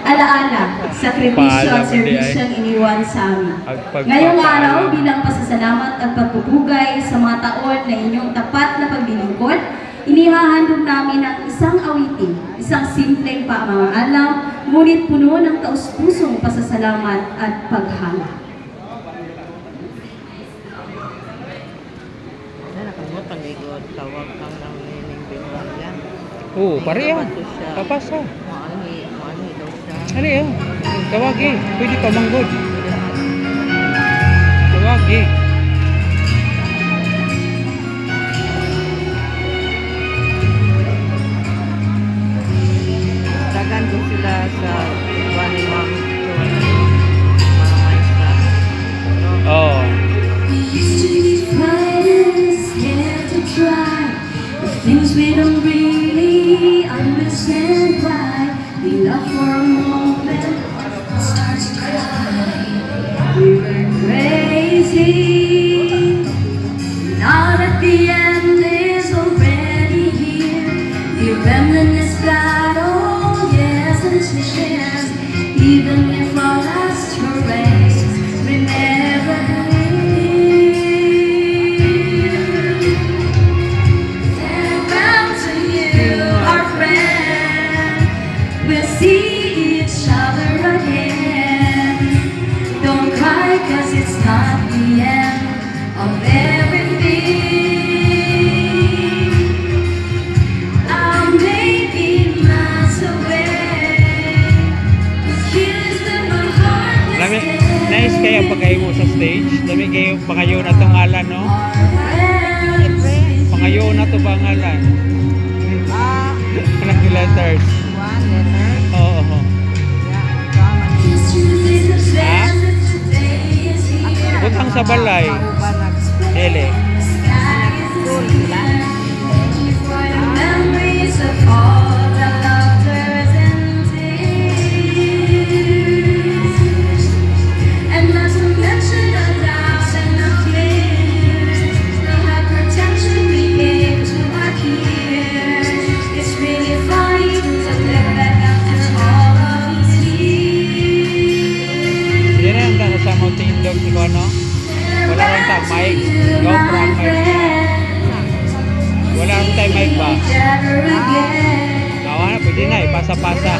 alaala, sakripisyo at serbisyong iniwan sa amin. Ngayong araw, bilang pasasalamat at pagpupugay sa mga taon na inyong tapat na paglilingkod, inihahandog namin ang isang awitin, isang simpleng pamamaalam, ngunit puno ng taus-pusong pasasalamat at paghanga. Tawag kang ng nining Bimbalya. Oo, pareha. Papasa. Maanhi daw siya. Ano yan? Tawag eh. Pwede pa manggod. Tawag eh. Dagan ko sila sa iba ni Ma'am Joanne. Mga maestra. Oo. Things we don't really understand why we love for a moment, start to cry. We were crazy. Now that the end is already here, the remnant is battle, yes, and it's shares. Even if our last race, we never see each other again. Don't cry, cause it's not the end of everything. I'm maybe miles away. Here's where my heart was Lami, nice kayo pagkayo sa stage. Lami kayo pangayo na itong ngalan, no? Pangayo na ito ba ngalan? Kanang letters. One letter. Oo. Butang sa balay. Dele. Sa mountain dog si Kono. Wala rin tayo mic. Go from mic. Wala rin tayo mic ba? Gawa na, pwede na. Ipasa-pasa.